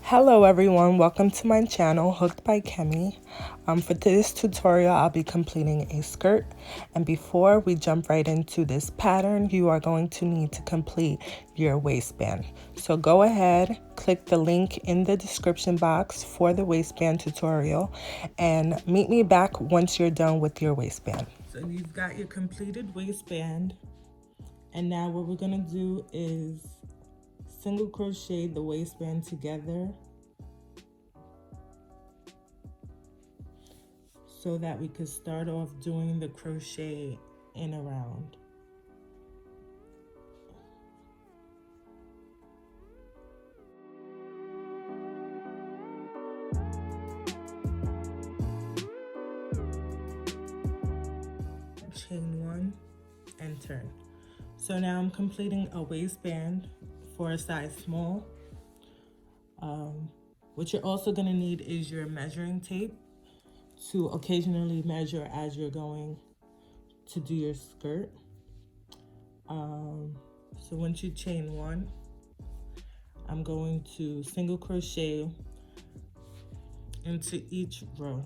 Hello everyone, welcome to my channel, Hooked by Kemi. For this tutorial, I'll be completing a skirt. And before we jump right into this pattern, you are going to need to complete your waistband. So go ahead, click the link in the description box for the waistband tutorial, and meet me back once you're done with your waistband. So you've got your completed waistband. And now what we're gonna do is single crochet the waistband together so that we could start off doing the crochet in a round. Chain one and turn. So now I'm completing a waistband for a size small. What you're also going to need is your measuring tape to occasionally measure as you're going to do your skirt. So once you chain one, I'm going to single crochet into each row.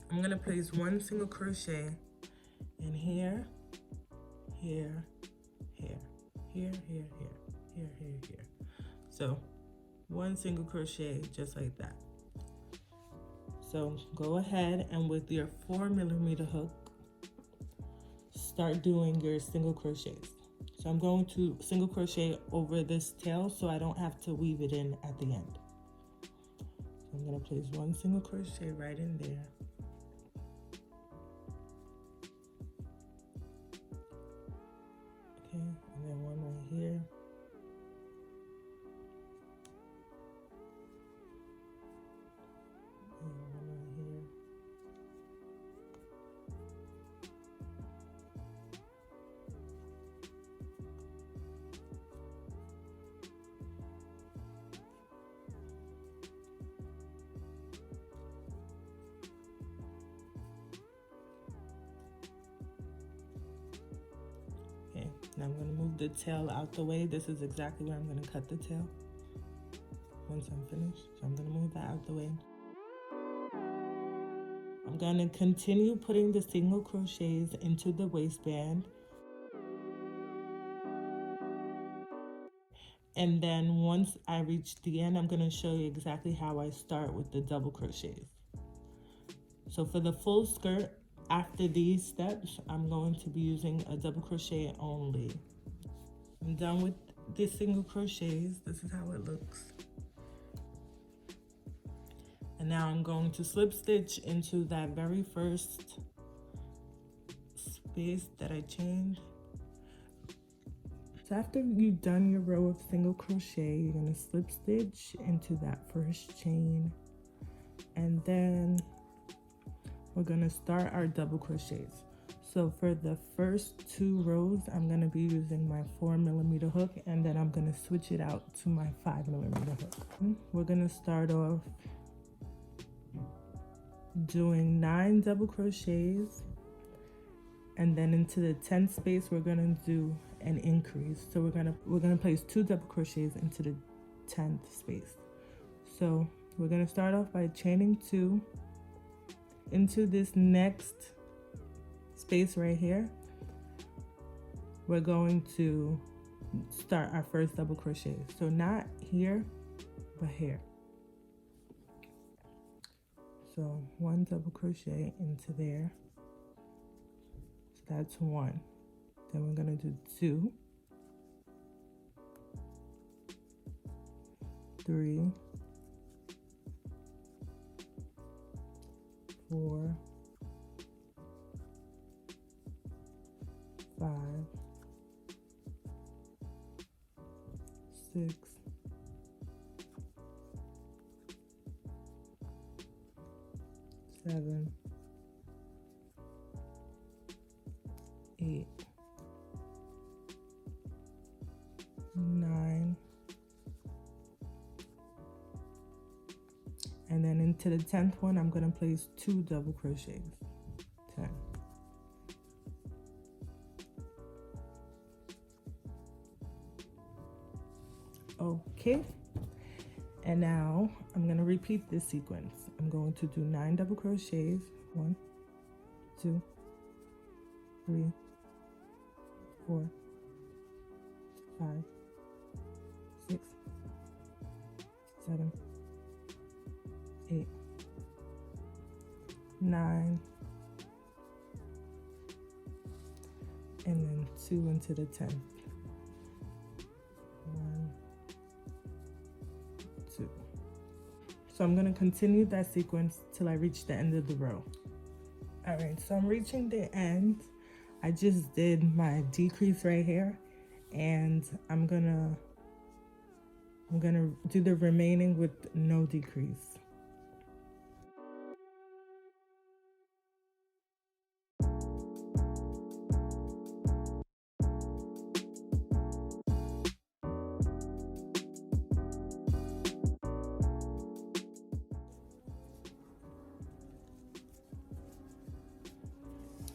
I'm going to place one single crochet in here, here, here, here, here, here, here, here, here. So one single crochet just like that. So go ahead and with your 4mm hook, start doing your single crochets. So I'm going to single crochet over this tail so I don't have to weave it in at the end. So I'm going to place one single crochet right in there. Okay, and then one right here. And one right here. Okay, now I'm going to move the tail out the way. This is exactly where I'm going to cut the tail once I'm finished. So I'm going to move that out the way. I'm going to continue putting the single crochets into the waistband. And then once I reach the end, I'm going to show you exactly how I start with the double crochets. So for the full skirt, after these steps, I'm going to be using a double crochet only. I'm done with the single crochets. This is how it looks. And now I'm going to slip stitch into that very first space that I chained. So after you've done your row of single crochet, you're going to slip stitch into that first chain. And then we're going to start our double crochets. So for the first 2 rows, I'm going to be using my 4mm hook, and then I'm going to switch it out to my 5mm hook. We're going to start off doing 9 double crochets, and then into the 10th space we're going to do an increase. So we're going to place 2 double crochets into the 10th space. So we're going to start off by chaining 2 into this next space right here. We're going to start our first double crochet. So not here, but here. So 1 double crochet into there. So that's 1. Then we're going to do 2, 3, 4, 5, 6, 7, 8, 9, and then into the 10th one, I'm going to place 2 double crochets. 10. Okay, and now I'm going to repeat this sequence. I'm going to do 9 double crochets. 1, 2, 3, 4, 5, 6, 7, 8, 9, and then 2 into the 10th. 1, 2. So I'm going to continue that sequence till I reach the end of the row. All right, so I'm reaching the end. I just did my decrease right here, and I'm gonna do the remaining with no decrease.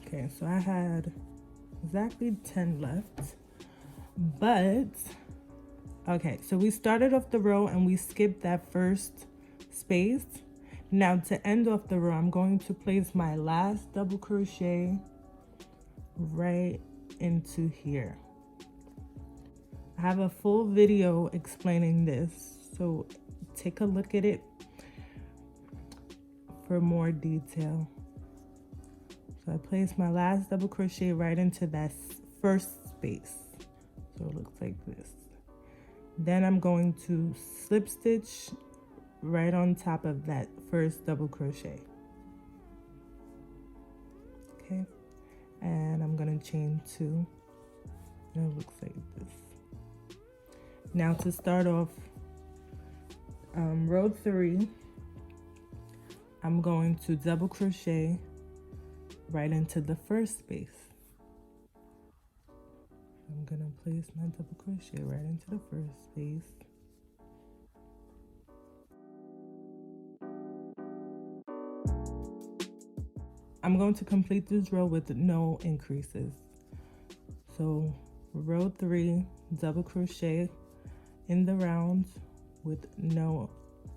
Okay, so I had exactly 10 left, but okay, so we started off the row and we skipped that first space. Now to end off the row, I'm going to place my last double crochet right into here. I have a full video explaining this, so take a look at it for more detail. So I place my last double crochet right into that first space. So it looks like this. Then I'm going to slip stitch right on top of that first double crochet. Okay, and I'm gonna chain 2, and it looks like this. Now to start off row 3, I'm going to double crochet right into the first space. I'm gonna place my double crochet right into the first space. I'm going to complete this row with no increases. So row 3, double crochet in the round with no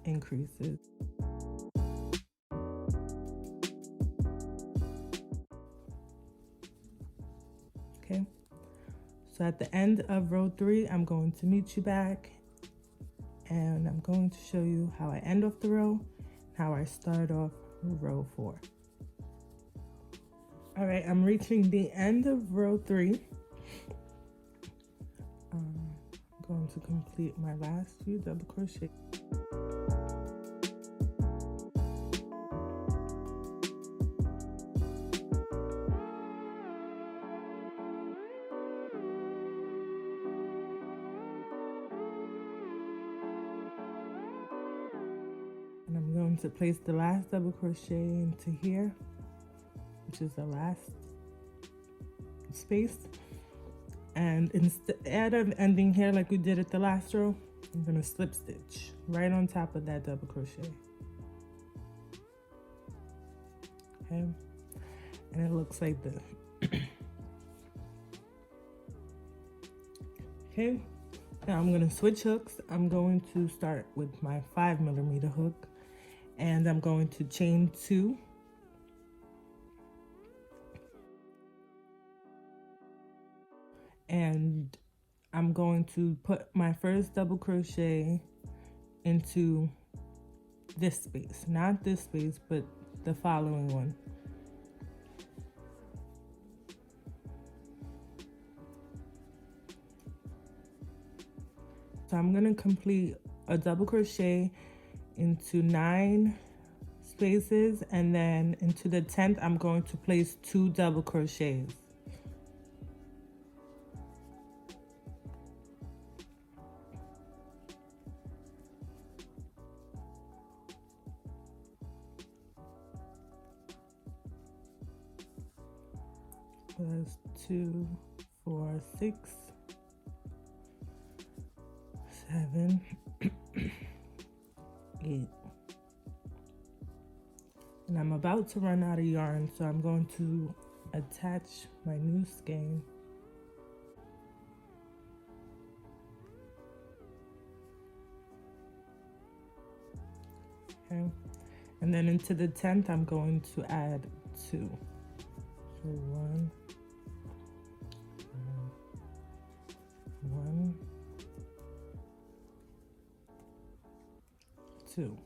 increases. Okay, so at the end of row 3, I'm going to meet you back, and I'm going to show you how I end off the row, how I start off row 4. All right, I'm reaching the end of row 3. I'm going to complete my last few double crochet. And I'm going to place the last double crochet into here, which is the last space. And instead of ending here like we did at the last row, I'm going to slip stitch right on top of that double crochet. Okay, and it looks like this. Okay, now I'm going to switch hooks. I'm going to start with my 5mm hook, and I'm going to chain 2. And I'm going to put my first double crochet into this space, not this space, but the following one. So I'm going to complete a double crochet into 9 spaces, and then into the 10th I'm going to place 2 double crochets. That's 2, 4, 6, 7, 8. And I'm about to run out of yarn, so I'm going to attach my new skein. Okay, and then into the 10th I'm going to add 2. So 1, 1, 2.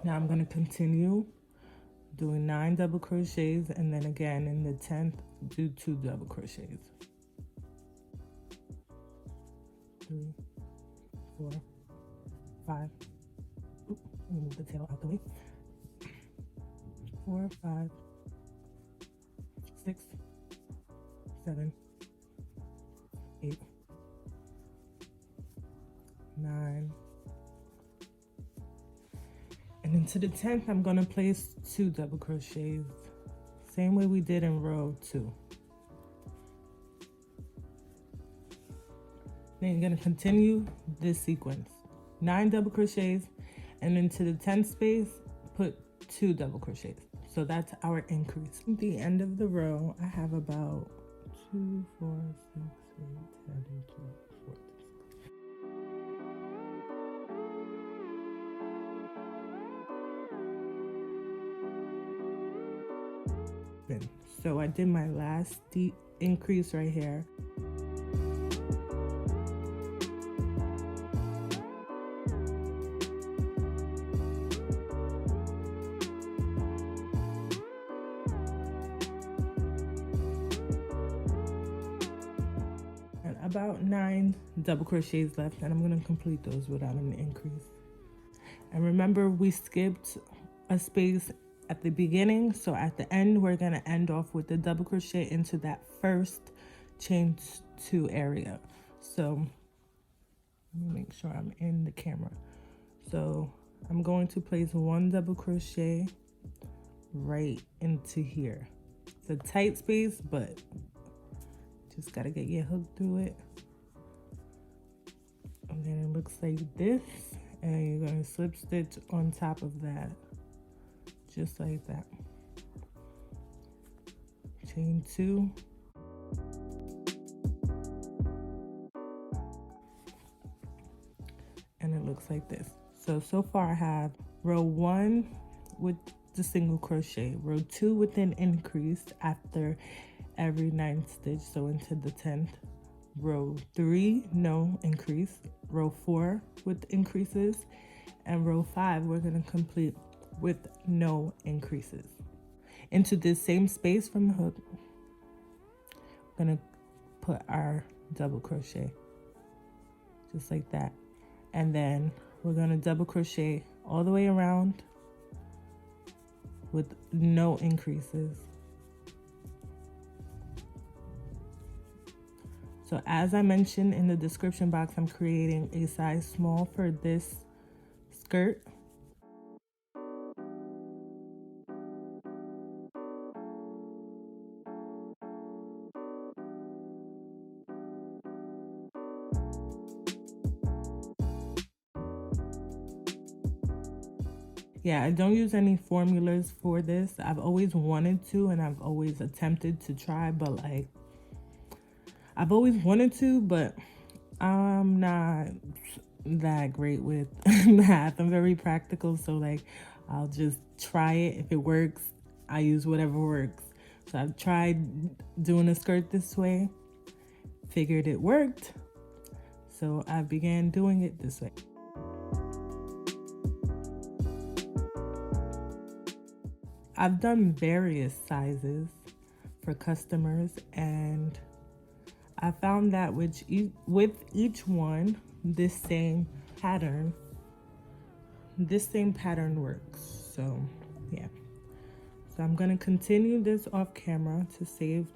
Now I'm going to continue doing 9 double crochets, and then again in the 10th do 2 double crochets. 3, 4, 5. Oop, let me move the tail out the way. 4, 5, 6, 7, 8, 9. And into the 10th, I'm going to place 2 double crochets, same way we did in row 2. Then you're going to continue this sequence, 9 double crochets, and into the 10th space, put 2 double crochets. So that's our increase. At the end of the row, I have about 2, 4, 6, 8, 10, 12, 14. So I did my last increase right here. And about 9 double crochets left, and I'm going to complete those without an increase. And remember, we skipped a space at the beginning, so at the end we're going to end off with the double crochet into that first chain 2 area. So let me make sure I'm in the camera. So I'm going to place 1 double crochet right into here. It's a tight space, but just got to get your hook through it. And then it looks like this, and you're going to slip stitch on top of that. Just like that. Chain 2. And it looks like this. So far I have row 1 with the single crochet, row 2 with an increase after every 9th stitch, so into the 10th, row 3 no increase, row 4 with increases, and row 5 we're going to complete with no increases. Into this same space from the hook, I'm going to put our double crochet just like that, and then we're going to double crochet all the way around with no increases. So as I mentioned in the description box, I'm creating a size small for this skirt. Yeah, I don't use any formulas for this. I've always wanted to, and I've always attempted to try, but like, I've always wanted to, but I'm not that great with math. I'm very practical, so like, I'll just try it. If it works, I use whatever works. So I've tried doing a skirt this way, figured it worked, so I began doing it this way. I've done various sizes for customers, and I found that with each one, this same pattern works. So yeah, so I'm going to continue this off camera to save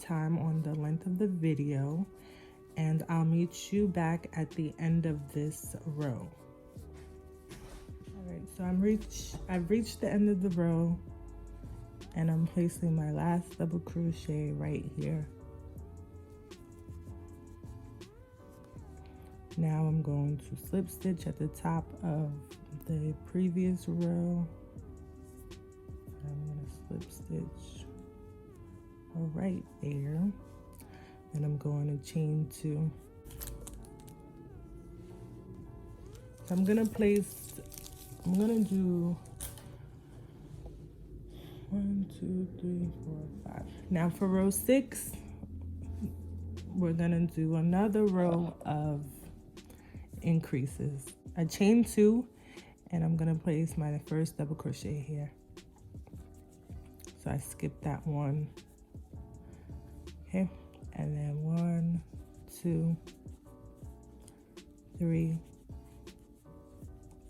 time on the length of the video, and I'll meet you back at the end of this row. All right, so I've reached the end of the row, and I'm placing my last double crochet right here. Now I'm going to slip stitch at the top of the previous row. I'm going to slip stitch right there, and I'm going to chain 2. So I'm gonna do 1, 2, 3, 4, 5. Now for row 6, we're gonna do another row of increases. I chain 2, and I'm gonna place my first double crochet here. So I skipped that one. Okay, and then 1, 2, 3,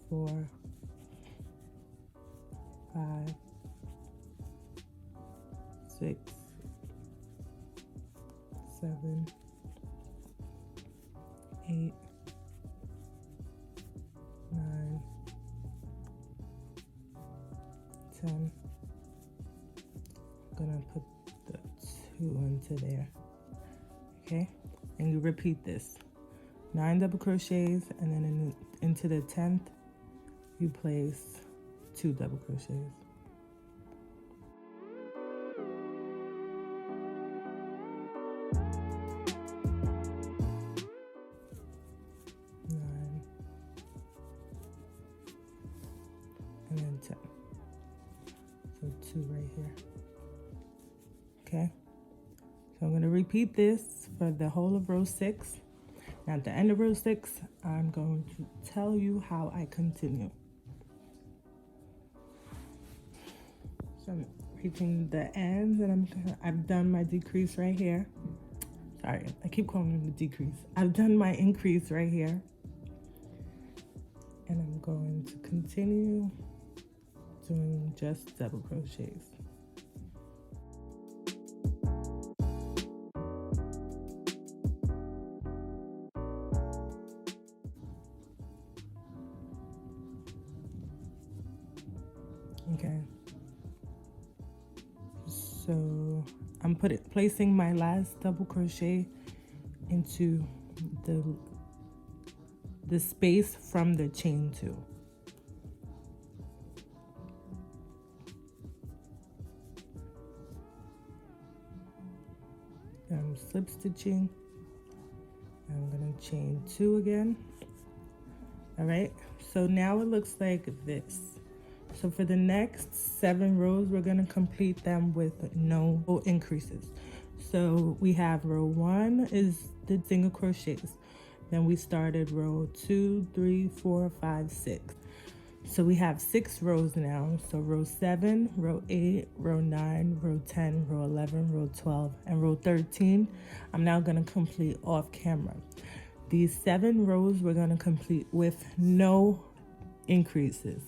4, 5, 6, 7, 8, 9, 10. I'm gonna put the 2 into there. Okay, and you repeat this 9 double crochets, and then into the 10th you place 2 double crochets. And then 10. So 2 right here. Okay. So I'm going to repeat this for the whole of row 6. Now at the end of row 6, I'm going to tell you how I continue. So I'm reaching the ends, and I've done my decrease right here. Sorry, I keep calling it a decrease. I've done my increase right here. And I'm going to continue doing just double crochets. Okay. So I'm placing my last double crochet into the space from the chain 2. I'm slip stitching. I'm gonna chain 2 again. All right, so now it looks like this. So for the next 7 rows, we're gonna complete them with no increases. So we have row 1 is the single crochets. Then we started row 2, 3, 4, 5, 6. So we have 6 rows now. So row 7, row 8, row 9, row 10, row 11, row 12, and row 13. I'm now gonna complete off camera. These 7 rows we're gonna complete with no increases,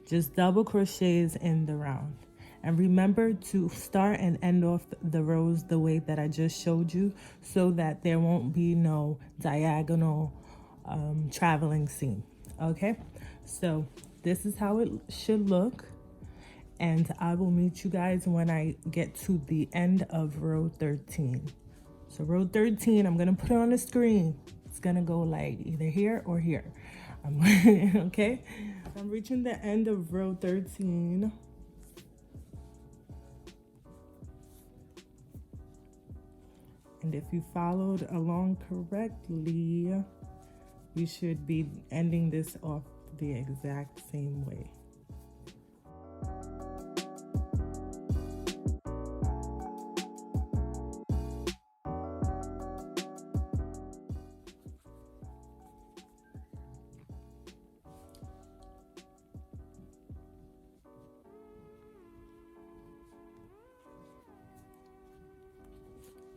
just double crochets in the round. And remember to start and end off the rows the way that I just showed you, so that there won't be no diagonal traveling seam. Okay, so this is how it should look, and I will meet you guys when I get to the end of row 13. So row 13, I'm gonna put it on the screen. It's gonna go like either here or here. Okay, I'm reaching the end of row 13. And if you followed along correctly, we should be ending this off the exact same way.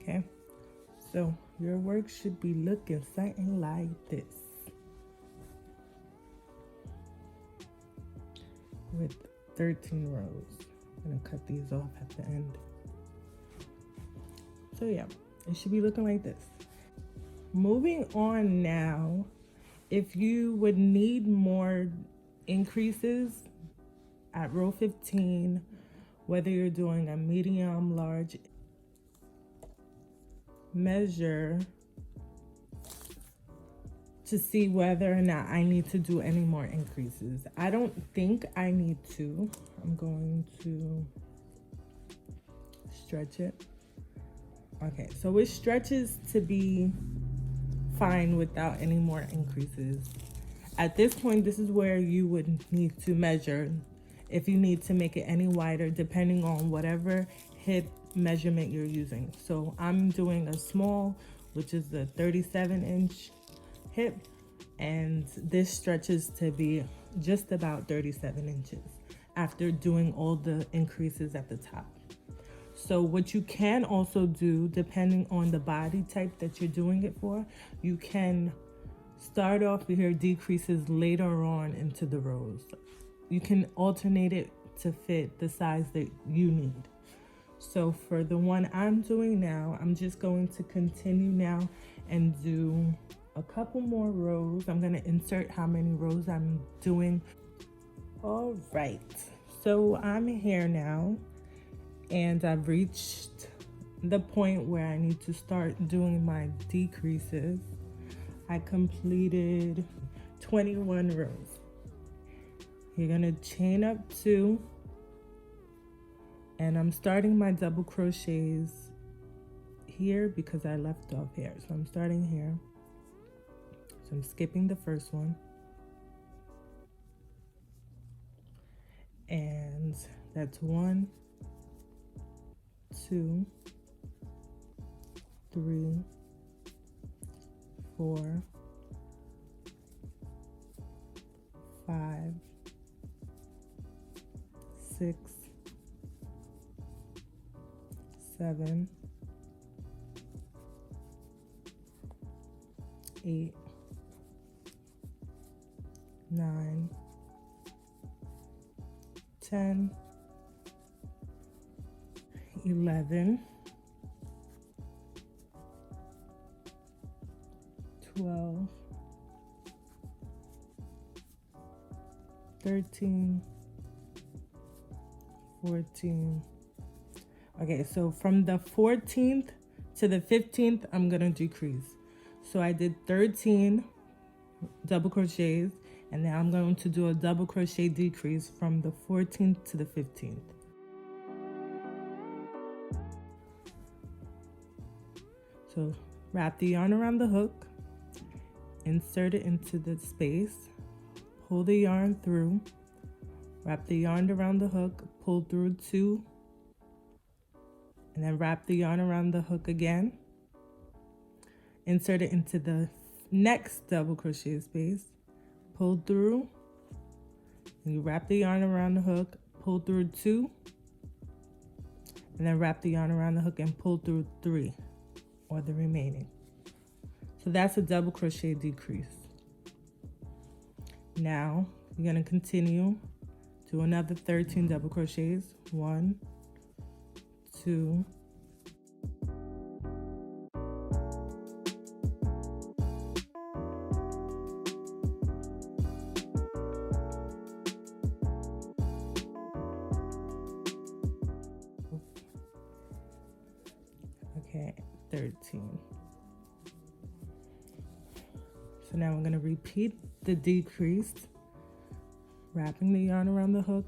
Okay, so your work should be looking something like this, with 13 rows. I'm gonna cut these off at the end. So yeah, it should be looking like this. Moving on now, if you would need more increases at row 15, whether you're doing a medium, large, measure to see whether or not I need to do any more increases. I don't think I need to. I'm going to stretch it. Okay, so it stretches to be fine without any more increases. At this point, this is where you would need to measure if you need to make it any wider, depending on whatever hip measurement you're using. So I'm doing a small, which is the 37-inch hip, and this stretches to be just about 37 inches after doing all the increases at the top. So what you can also do, depending on the body type that you're doing it for, you can start off with your decreases later on into the rows. You can alternate it to fit the size that you need. So for the one I'm doing now, I'm just going to continue now and do a couple more rows. I'm going to insert how many rows I'm doing. All right, so I'm here now, and I've reached the point where I need to start doing my decreases. I completed 21 rows. You're gonna chain up 2, and I'm starting my double crochets here because I left off here. So I'm starting here. So I'm skipping the first one. And that's 1, 2, 3, 4, 5, 6, 7, 8, 9, 10, 11, 12, 13, 14. Okay, so from the 14th to the 15th, I'm gonna decrease. So I did 13 double crochets, and now I'm going to do a double crochet decrease from the 14th to the 15th. So wrap the yarn around the hook, insert it into the space, pull the yarn through, wrap the yarn around the hook, pull through 2, and then wrap the yarn around the hook again, insert it into the next double crochet space, pull through, and you wrap the yarn around the hook, pull through 2, and then wrap the yarn around the hook and pull through 3, or the remaining. So that's a double crochet decrease. Now you're going to continue to another 13 double crochets. 1, 2, 13. So now we're going to repeat the decrease, wrapping the yarn around the hook,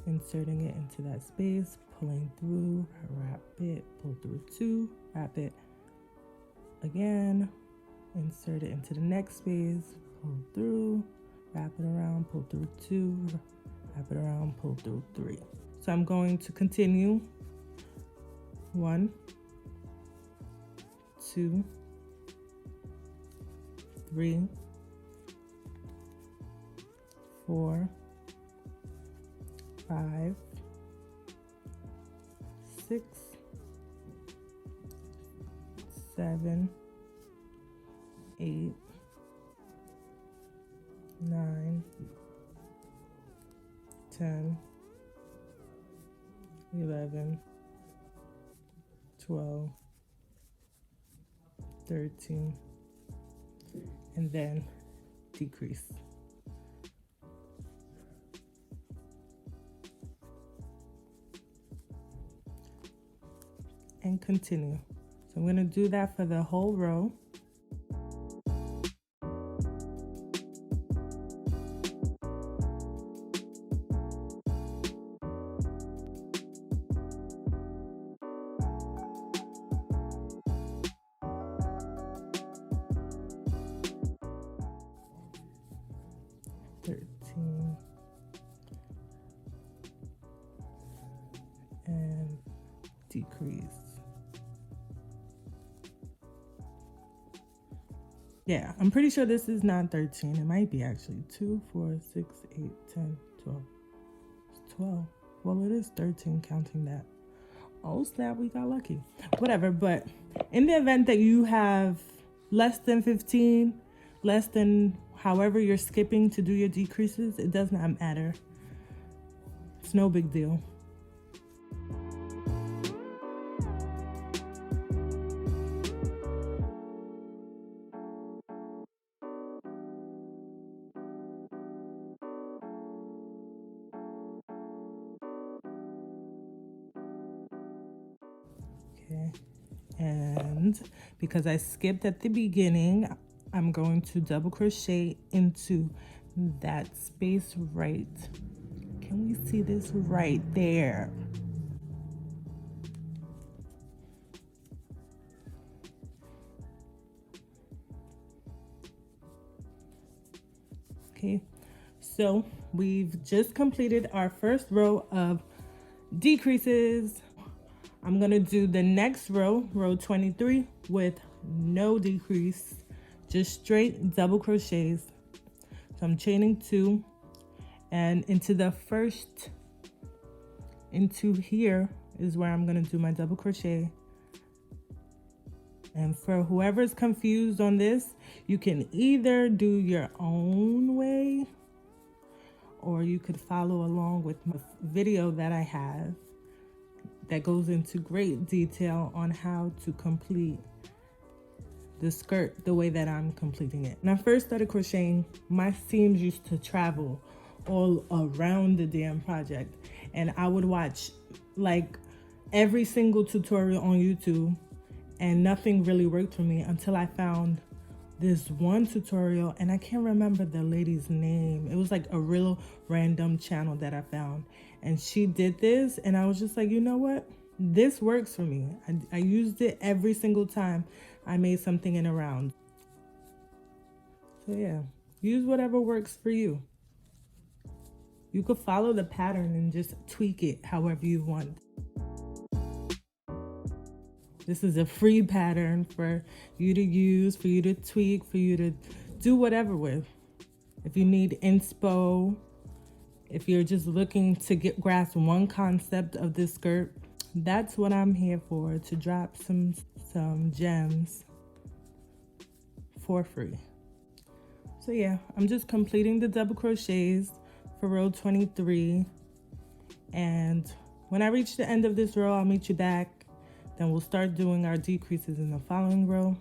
inserting it into that space, pulling through, wrap it, pull through 2, wrap it again, insert it into the next space, pull through, wrap it around, pull through 2, wrap it around, pull through 3. So I'm going to continue 1, 2, 3, 4, 5, 6, 7, 8, 9, 10, 11, 12, 13, and then decrease. And continue. So I'm going to do that for the whole row. 13 and decrease. Yeah, I'm pretty sure this is not 13. It might be actually 2, 4, 6, 8, 10, 12. It's 12. Well, it is 13 counting that. Oh snap, we got lucky. Whatever, but in the event that you have less than 15, less than however you're skipping to do your decreases, it does not matter. It's no big deal. Okay, and because I skipped at the beginning, I'm going to double crochet into that space right. Can we see this right there? Okay, so we've just completed our first row of decreases. I'm gonna do the next row, row 23, with no decrease, just straight double crochets. So I'm chaining 2, and into here is where I'm gonna do my double crochet. And for whoever's confused on this, you can either do your own way, or you could follow along with my video that I have that goes into great detail on how to complete the skirt the way that I'm completing it. When I first started crocheting, my seams used to travel all around the damn project, and I would watch like every single tutorial on YouTube, and nothing really worked for me until I found this one tutorial, and I can't remember the lady's name. It was like a real random channel that I found, and she did this, and I was just like, you know what? This works for me. I used it every single time I made something in a round. So yeah, use whatever works for you. You could follow the pattern and just tweak it however you want. This is a free pattern for you to use, for you to tweak, for you to do whatever with. If you need inspo, if you're just looking to grasp one concept of this skirt, that's what I'm here for, to drop some gems for free. So yeah, I'm just completing the double crochets for row 23. And when I reach the end of this row, I'll meet you back. Then we'll start doing our decreases in the following row.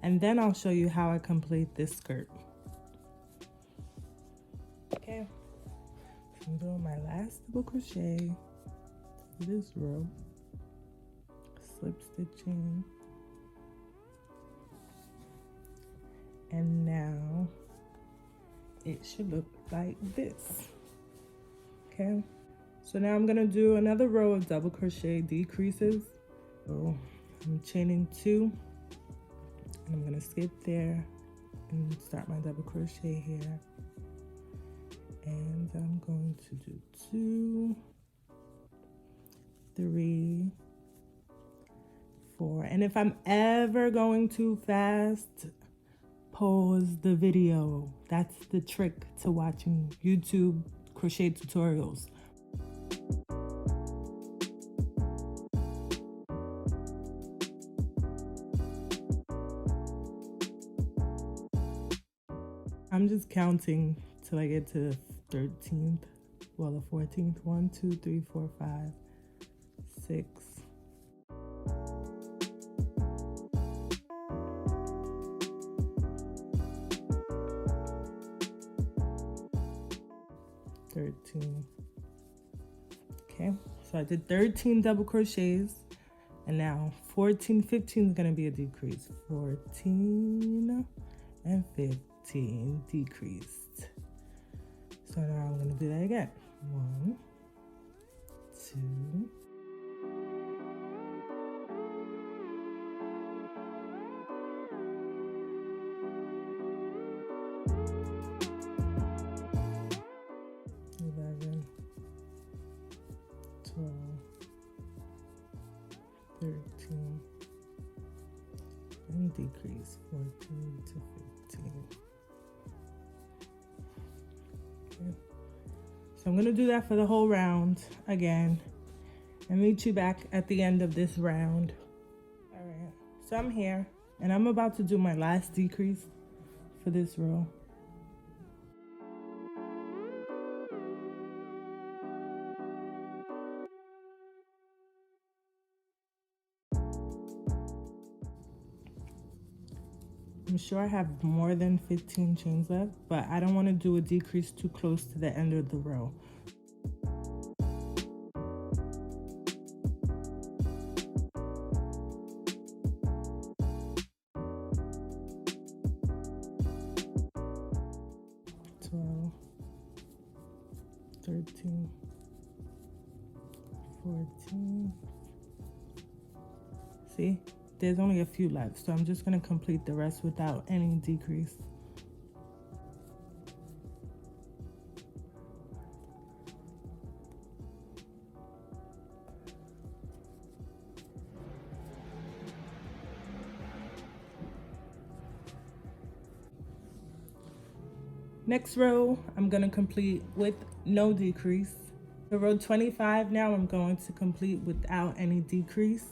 And then I'll show you how I complete this skirt. Okay, I'm doing my last double crochet for this row. Slip stitching. And now it should look like this. Okay, so now I'm gonna do another row of double crochet decreases. So I'm chaining 2, and I'm gonna skip there and start my double crochet here. And I'm going to do 2, 3, 4. And if I'm ever going too fast, pause the video. That's the trick to watching YouTube crochet tutorials. I'm just counting till I get to the 13th, well, the 14th. 1, 2, 3, 4, 5, 6. Okay, so I did 13 double crochets, and now 14, 15 is gonna be a decrease. 14 and 15 decreased. So now I'm gonna do that again. 1, 2, 3, 13, and decrease 14 to 15. Okay. So I'm going to do that for the whole round again and meet you back at the end of this round. All right, so I'm here and I'm about to do my last decrease for this row. I'm sure I have more than 15 chains left, but I don't want to do a decrease too close to the end of the row. So 13, 14. See, there's only a few left, so I'm just going to complete the rest without any decrease. Next row, I'm going to complete with no decrease. For row 25 now, I'm going to complete without any decrease.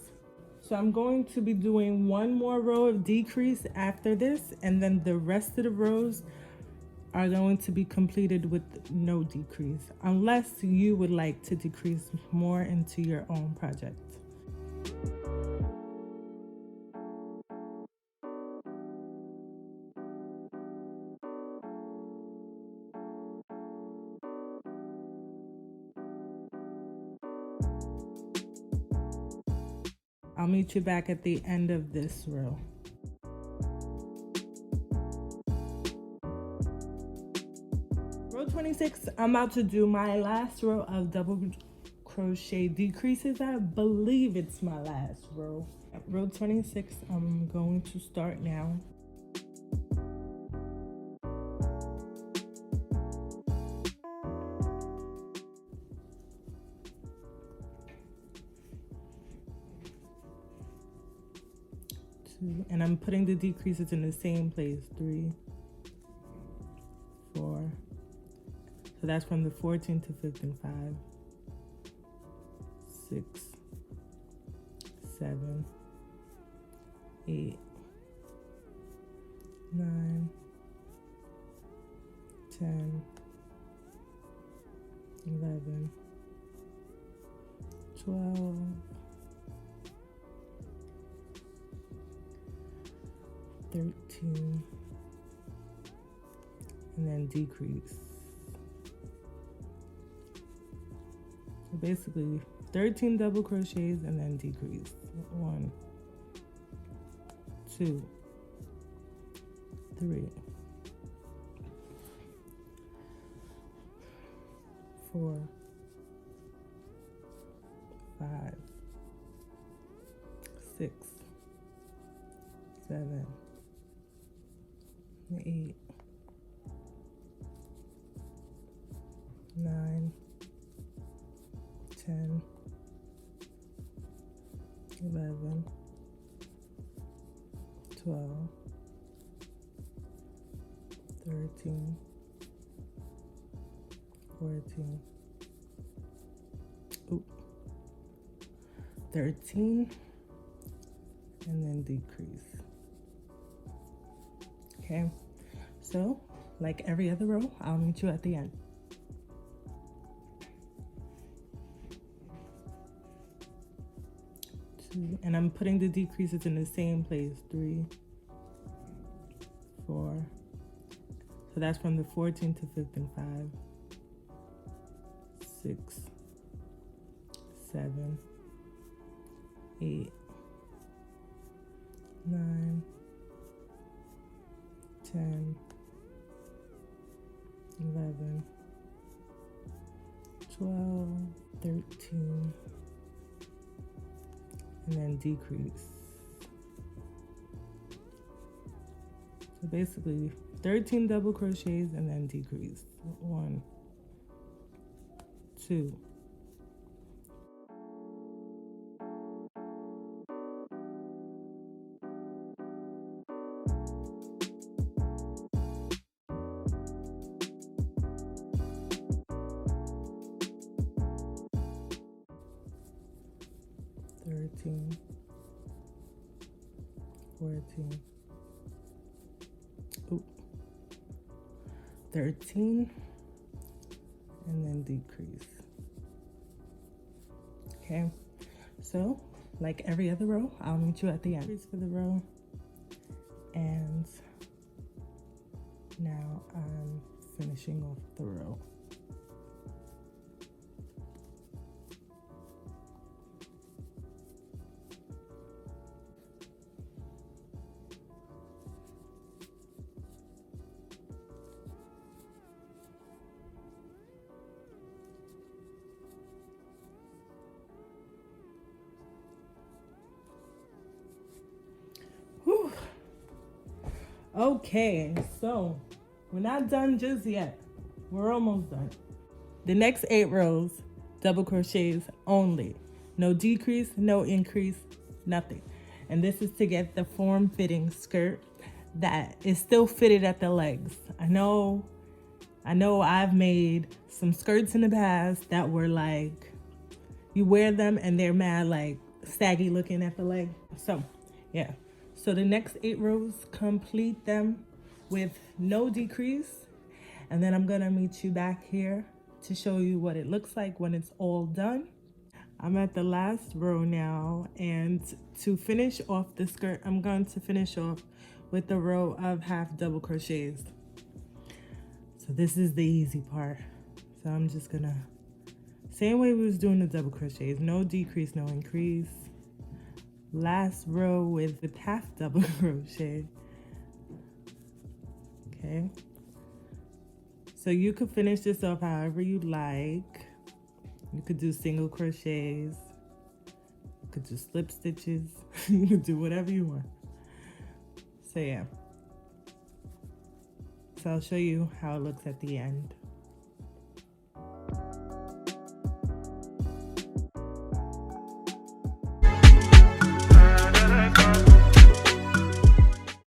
So I'm going to be doing one more row of decrease after this, and then the rest of the rows are going to be completed with no decrease, unless you would like to decrease more into your own project. I'll meet you back at the end of this row. Row 26, I'm about to do my last row of double crochet decreases. I believe it's my last row. At row 26, I'm going to start now. And I'm putting the decreases in the same place, 3, 4. So that's from the 14 to 15, 5, 6, 7, 8, 9, 10, 11, 12, 13, and then decrease. So basically 13 double crochets and then decrease. 1, 2, 3, 4, 5, 6, 7, 8, 9, 10, 11, 12, 13, 14, 13, and then decrease. Okay, so like every other row, I'll meet you at the end. And I'm putting the decreases in the same place, 3, 4. So that's from the 14 to 15, 5, 6, 7, 8, 9, 10, 11, 12, 13, and then decrease. So basically 13 double crochets and then decrease. 1, 2, 14, 14, ooh, 13, and then decrease. Okay, so like every other row, I'll meet you at the end. Decrease for the row, and now I'm finishing off the row. Whew. Okay, so we're not done just yet. We're almost done. The next 8 rows, double crochets only. No decrease, no increase, nothing. And this is to get the form-fitting skirt that is still fitted at the legs. I know I've made some skirts in the past that were like, you wear them and they're mad like saggy looking at the leg. So yeah, so the next 8 rows, complete them with no decrease. And then I'm gonna meet you back here to show you what it looks like when it's all done. I'm at the last row now, and to finish off the skirt, I'm going to finish off with a row of half double crochets. So this is the easy part. So I'm just gonna, same way we was doing the double crochets, no decrease, no increase. Last row with half double crochet. Okay. So you could finish this off however you like. You could do single crochets. You could do slip stitches. You could do whatever you want. So yeah. So I'll show you how it looks at the end.